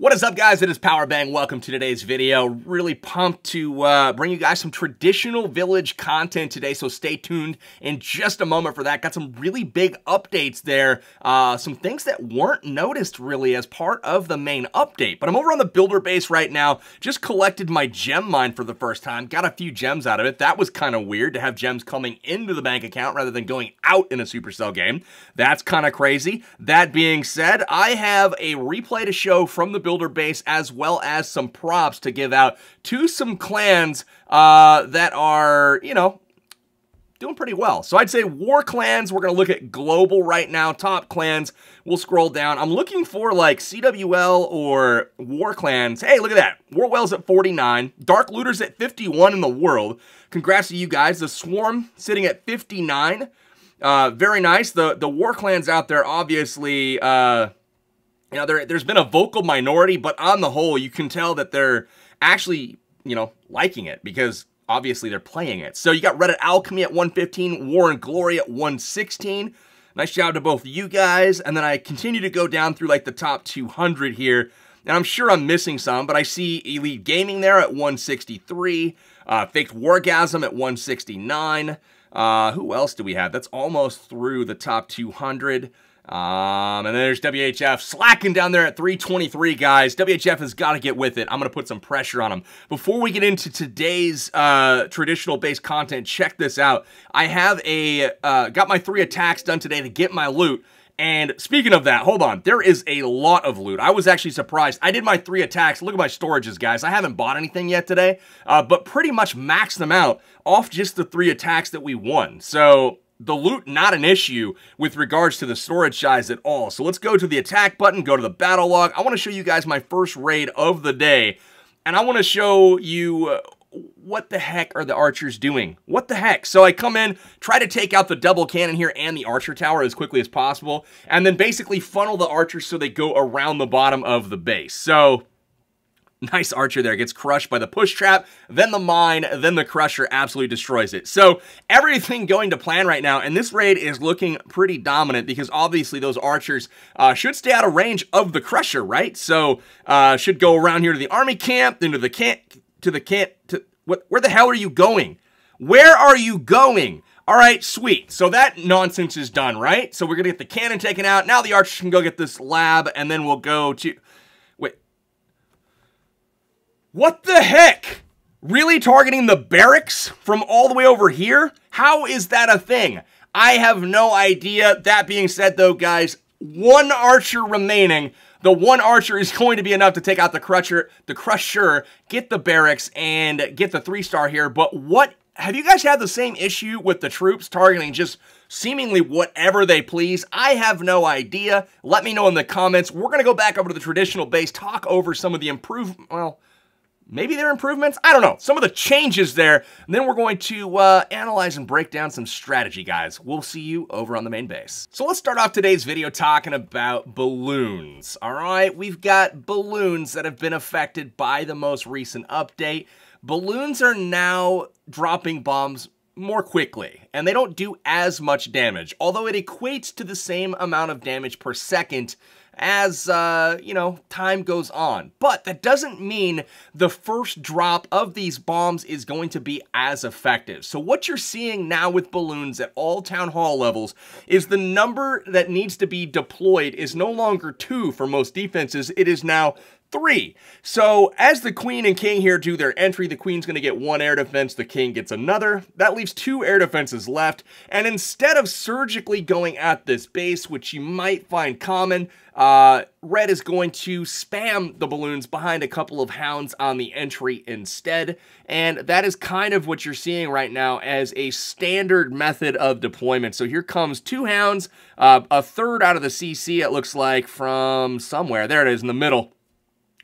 What is up, guys? It is Powerbang. Welcome to today's video. Really pumped to bring you guys some traditional village content today, so stay tuned in just a moment for that. Got some really big updates there, some things that weren't noticed really as part of the main update. But I'm over on the builder base right now, just collected my gem mine for the first time, got a few gems out of it. That was kind of weird to have gems coming into the bank account rather than going out in a Supercell game. That's kind of crazy. That being said, I have a replay to show from the builder base as well as some props to give out to some clans that are, you know, doing pretty well. So I'd say war clans, we're going to look at global right now. Top clans, we'll scroll down. I'm looking for like CWL or war clans. Hey, look at that. Warwell's at 49. Dark Looter's at 51 in the world. Congrats to you guys. The Swarm sitting at 59. Very nice. The war clans out there, obviously, you know, there's been a vocal minority, but on the whole, you can tell that they're actually, you know, liking it because obviously they're playing it. So you got Reddit Alchemy at 115, War and Glory at 116. Nice job to both of you guys. And then I continue to go down through like the top 200 here. And I'm sure I'm missing some, but I see Elite Gaming there at 163, Faked Wargasm at 169. Who else do we have? That's almost through the top 200. And then there's WHF slacking down there at 323, guys. WHF has got to get with it. I'm going to put some pressure on him. Before we get into today's traditional-based content, check this out. I have got my 3 attacks done today to get my loot. And speaking of that, hold on. There is a lot of loot. I was actually surprised. I did my 3 attacks. Look at my storages, guys. I haven't bought anything yet today, but pretty much maxed them out off just the 3 attacks that we won. So the loot, not an issue with regards to the storage size at all. So let's go to the attack button, go to the battle log. I want to show you guys my first raid of the day, and I want to show you what the heck are the archers doing? What the heck? So I come in, try to take out the double cannon here and the archer tower as quickly as possible, and then basically funnel the archers so they go around the bottom of the base. So nice archer there, gets crushed by the push trap, then the mine, then the crusher absolutely destroys it. So everything going to plan right now, and this raid is looking pretty dominant because obviously those archers should stay out of range of the crusher, right? So should go around here to the army camp, then to the where the hell are you going? Where are you going? All right, sweet. So that nonsense is done, right? So we're gonna get the cannon taken out. Now the archers can go get this lab, and then we'll go to, wait. What the heck? Really targeting the barracks from all the way over here? How is that a thing? I have no idea. That being said, though, guys, 1 archer remaining. The 1 archer is going to be enough to take out the crusher, get the barracks, and get the 3-star here. But what, have you guys had the same issue with the troops targeting just seemingly whatever they please? I have no idea. Let me know in the comments. We're going to go back over to the traditional base, talk over some of the well, maybe they're improvements? I don't know. Some of the changes there. And then we're going to analyze and break down some strategy, guys. We'll see you over on the main base. So let's start off today's video talking about balloons. All right, we've got balloons that have been affected by the most recent update. Balloons are now dropping bombs more quickly, and they don't do as much damage, although it equates to the same amount of damage per second as, you know, time goes on. But that doesn't mean the first drop of these bombs is going to be as effective. So what you're seeing now with balloons at all town hall levels is the number that needs to be deployed is no longer 2 for most defenses. It is now 3. So as the queen and king here do their entry, the queen's going to get 1 air defense, the king gets another. That leaves 2 air defenses left. And instead of surgically going at this base, which you might find common, Red is going to spam the balloons behind a couple of hounds on the entry instead. And that is kind of what you're seeing right now as a standard method of deployment. So here comes 2 hounds, a third out of the CC, it looks like, from somewhere. There it is in the middle.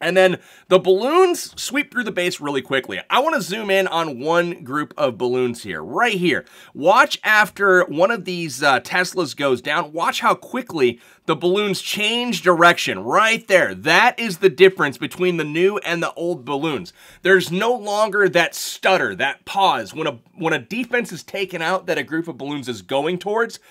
And then the balloons sweep through the base really quickly. I want to zoom in on one group of balloons here, right here. Watch after one of these Teslas goes down. Watch how quickly the balloons change direction right there. That is the difference between the new and the old balloons. There's no longer that stutter, that pause. When a defense is taken out that a group of balloons is going towards,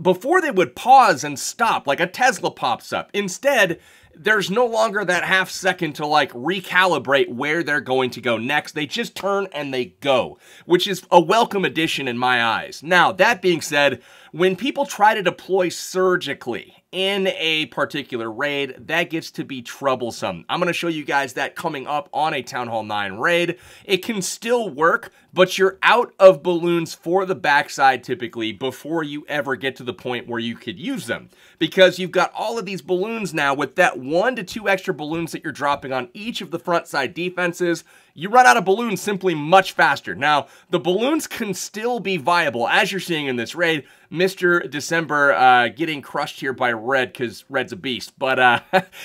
before they would pause and stop, like a Tesla pops up. Instead, there's no longer that half second to like recalibrate where they're going to go next. They just turn and they go, which is a welcome addition in my eyes. Now, that being said, when people try to deploy surgically in a particular raid, that gets to be troublesome. I'm going to show you guys that coming up on a Town Hall 9 raid. It can still work, but you're out of balloons for the backside typically before you ever get to the point where you could use them. Because you've got all of these balloons now with that 1 to 2 extra balloons that you're dropping on each of the front side defenses. You run out of balloons simply much faster. Now, the balloons can still be viable, as you're seeing in this raid. Mr. December getting crushed here by Red, because Red's a beast. But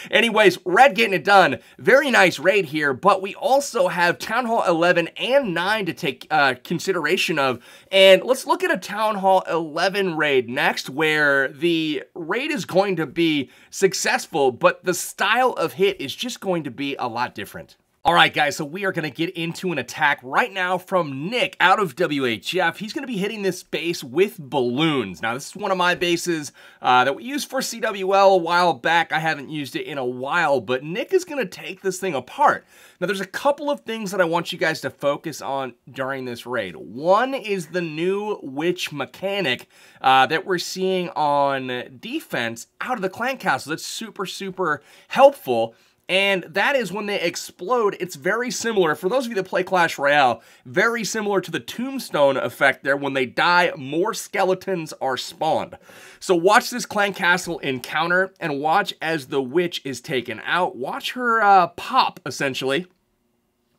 anyways, Red getting it done. Very nice raid here, but we also have Town Hall 11 and 9 to take consideration of. And let's look at a Town Hall 11 raid next, where the raid is going to be successful, but the style of hit is just going to be a lot different. All right, guys, so we are going to get into an attack right now from Nick out of WHF. He's going to be hitting this base with balloons. Now, this is one of my bases that we used for CWL a while back. I haven't used it in a while, but Nick is going to take this thing apart. Now, there's a couple of things that I want you guys to focus on during this raid. One is the new witch mechanic that we're seeing on defense out of the clan castle. That's super, super helpful. And that is when they explode. It's very similar, for those of you that play Clash Royale, very similar to the tombstone effect there. When they die, more skeletons are spawned. So watch this clan castle encounter and watch as the witch is taken out. Watch her pop, essentially,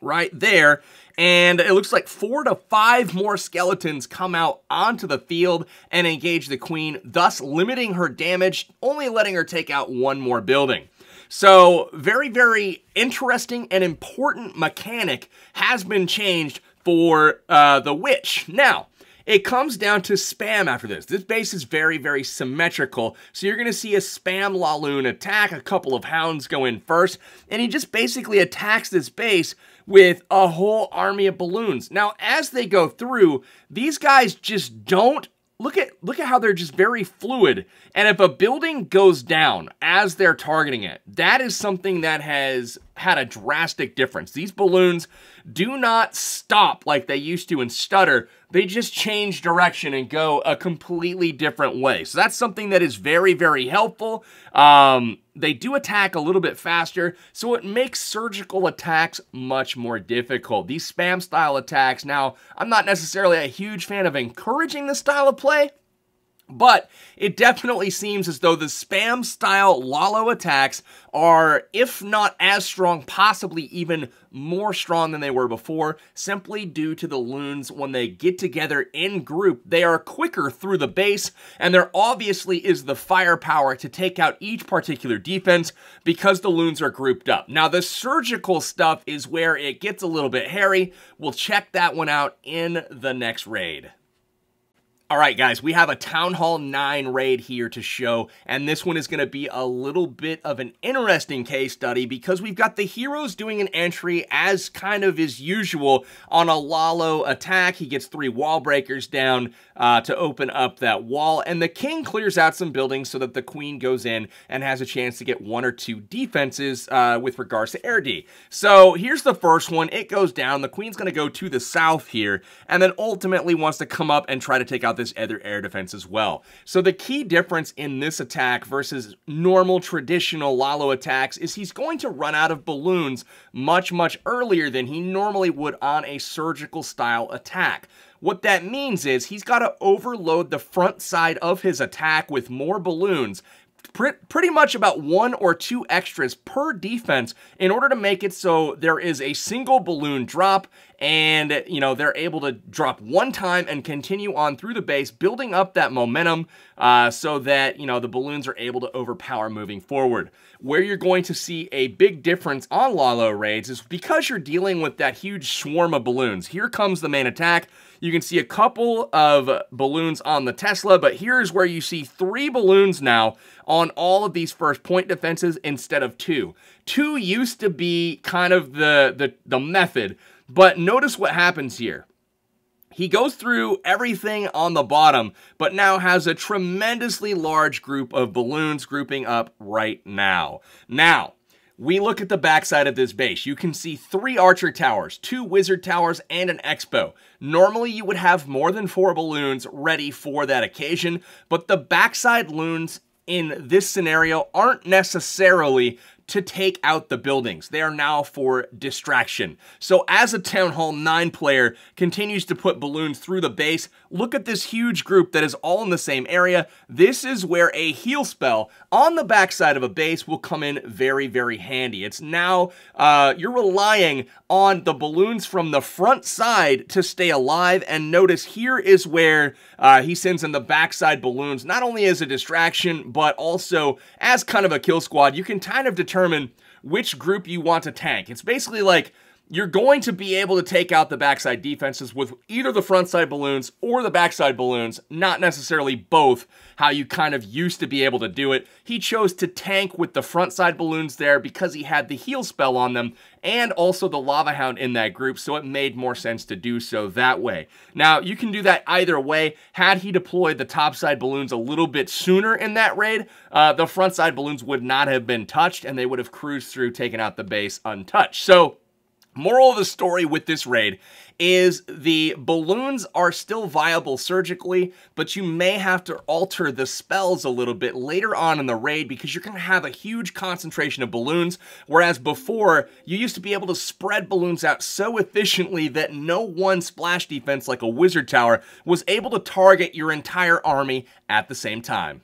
right there. And it looks like 4 to 5 more skeletons come out onto the field and engage the queen, thus limiting her damage, only letting her take out 1 more building. So, very, very interesting and important mechanic has been changed for the witch. Now, it comes down to spam after this. This base is very, very symmetrical. So you're going to see a spam Loon attack. A couple of hounds go in first. And he just basically attacks this base with a whole army of balloons. Now, as they go through, these guys just don't Look at how they're just very fluid. And if a building goes down as they're targeting it, that is something that has had a drastic difference. These balloons do not stop like they used to and stutter. They just change direction and go a completely different way. So that's something that is very, very helpful. They do attack a little bit faster, so it makes surgical attacks much more difficult. These spam style attacks, now, I'm not necessarily a huge fan of encouraging this style of play, but it definitely seems as though the spam-style Lalo attacks are, if not as strong, possibly even more strong than they were before, simply due to the Loons. When they get together in group, they are quicker through the base, and there obviously is the firepower to take out each particular defense because the Loons are grouped up. Now, the surgical stuff is where it gets a little bit hairy. We'll check that one out in the next raid. All right, guys, we have a Town Hall 9 raid here to show, and this one is going to be a little bit of an interesting case study because we've got the heroes doing an entry as kind of is usual on a Lalo attack. He gets 3 wall breakers down to open up that wall, and the king clears out some buildings so that the queen goes in and has a chance to get 1 or 2 defenses with regards to air D. So here's the first one. It goes down. The queen's going to go to the south here, and then ultimately wants to come up and try to take out this other air defense as well. So the key difference in this attack versus normal traditional Lalo attacks is he's going to run out of balloons much, much earlier than he normally would on a surgical style attack. What that means is he's got to overload the front side of his attack with more balloons, pretty much about 1 or 2 extras per defense in order to make it so there is a single balloon drop and, you know, they're able to drop 1 time and continue on through the base, building up that momentum so that, you know, the balloons are able to overpower moving forward. Where you're going to see a big difference on Lalo raids is because you're dealing with that huge swarm of balloons. Here comes the main attack. You can see a couple of balloons on the Tesla, but here's where you see 3 balloons now on all of these first point defenses instead of 2. 2 used to be kind of the method, but notice what happens here. He goes through everything on the bottom, but now has a tremendously large group of balloons grouping up right now. Now, we look at the backside of this base. You can see 3 archer towers, 2 wizard towers, and an expo. Normally, you would have more than 4 balloons ready for that occasion, but the backside loons in this scenario aren't necessarily to take out the buildings. They are now for distraction. So as a Town Hall 9 player continues to put balloons through the base, look at this huge group that is all in the same area. This is where a heal spell on the backside of a base will come in very, very handy. It's now, you're relying on the balloons from the front side to stay alive, and notice here is where he sends in the backside balloons, not only as a distraction, but also as kind of a kill squad. You can kind of determine which group you want to tank. It's basically like you're going to be able to take out the backside defenses with either the front side balloons or the backside balloons, not necessarily both, how you kind of used to be able to do it. He chose to tank with the front side balloons there because he had the heal spell on them and also the Lava Hound in that group, so it made more sense to do so that way. Now, you can do that either way. Had he deployed the top side balloons a little bit sooner in that raid, the front side balloons would not have been touched and they would have cruised through, taking out the base untouched. So, moral of the story with this raid is the balloons are still viable surgically, but you may have to alter the spells a little bit later on in the raid because you're going to have a huge concentration of balloons, whereas before, you used to be able to spread balloons out so efficiently that no one splash defense like a wizard tower was able to target your entire army at the same time.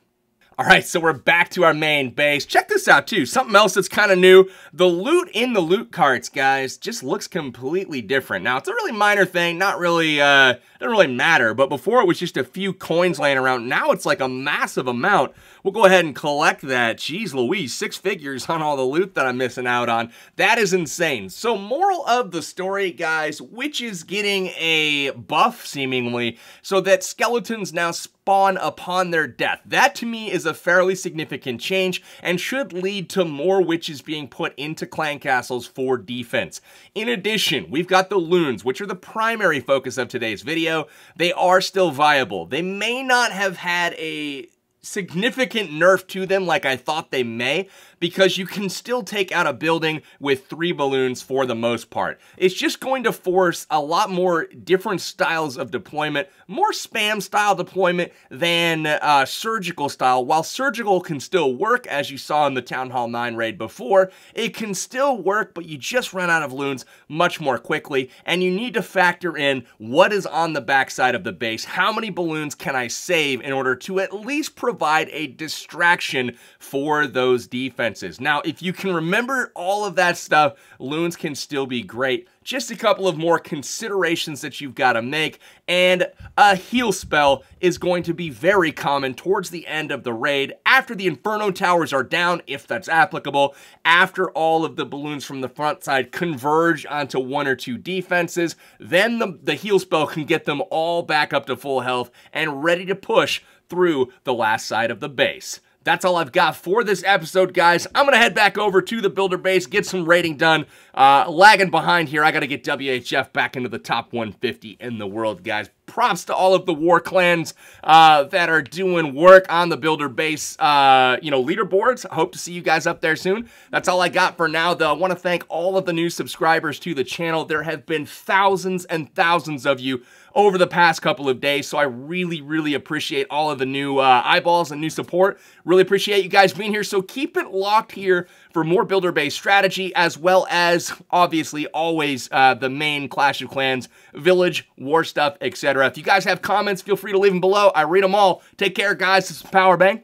All right, so we're back to our main base. Check this out, too. Something else that's kind of new. The loot in the loot carts, guys, just looks completely different. Now, it's a really minor thing. Not really, doesn't really matter. But before, it was just a few coins laying around. Now, it's like a massive amount. We'll go ahead and collect that. Jeez Louise, 6 figures on all the loot that I'm missing out on. That is insane. So, moral of the story, guys, Witch is getting a buff, seemingly, so that skeletons now spawn upon their death. That, to me, is a fairly significant change and should lead to more witches being put into clan castles for defense. In addition, we've got the Loons, which are the primary focus of today's video. They are still viable. They may not have had a significant nerf to them like I thought they may, because you can still take out a building with 3 balloons for the most part. It's just going to force a lot more different styles of deployment, more spam style deployment than surgical style. While surgical can still work, as you saw in the Town Hall 9 raid before, it can still work, but you just run out of loons much more quickly, and you need to factor in what is on the backside of the base. How many balloons can I save in order to at least provide a distraction for those defenses? Now, if you can remember all of that stuff, loons can still be great. Just a couple of more considerations that you've got to make, and a heal spell is going to be very common towards the end of the raid, after the Inferno towers are down, if that's applicable, after all of the balloons from the front side converge onto 1 or 2 defenses, then the heal spell can get them all back up to full health and ready to push through the last side of the base. That's all I've got for this episode, guys. I'm going to head back over to the builder base, get some raiding done. Lagging behind here. I got to get WHF back into the top 150 in the world, guys. Props to all of the war clans that are doing work on the builder base, leaderboards. I hope to see you guys up there soon. That's all I got for now, though. I want to thank all of the new subscribers to the channel. There have been thousands and thousands of you over the past couple of days, so I really, really appreciate all of the new eyeballs and new support. Really appreciate you guys being here, so keep it locked here for more builder-based strategy, as well as, obviously, always the main Clash of Clans, village, war stuff, etc. If you guys have comments, feel free to leave them below. I read them all. Take care, guys. This is Powerbang.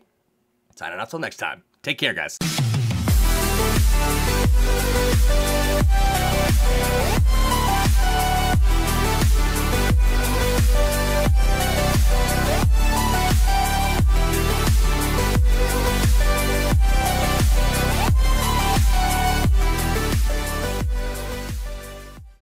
Signing out till next time. Take care, guys.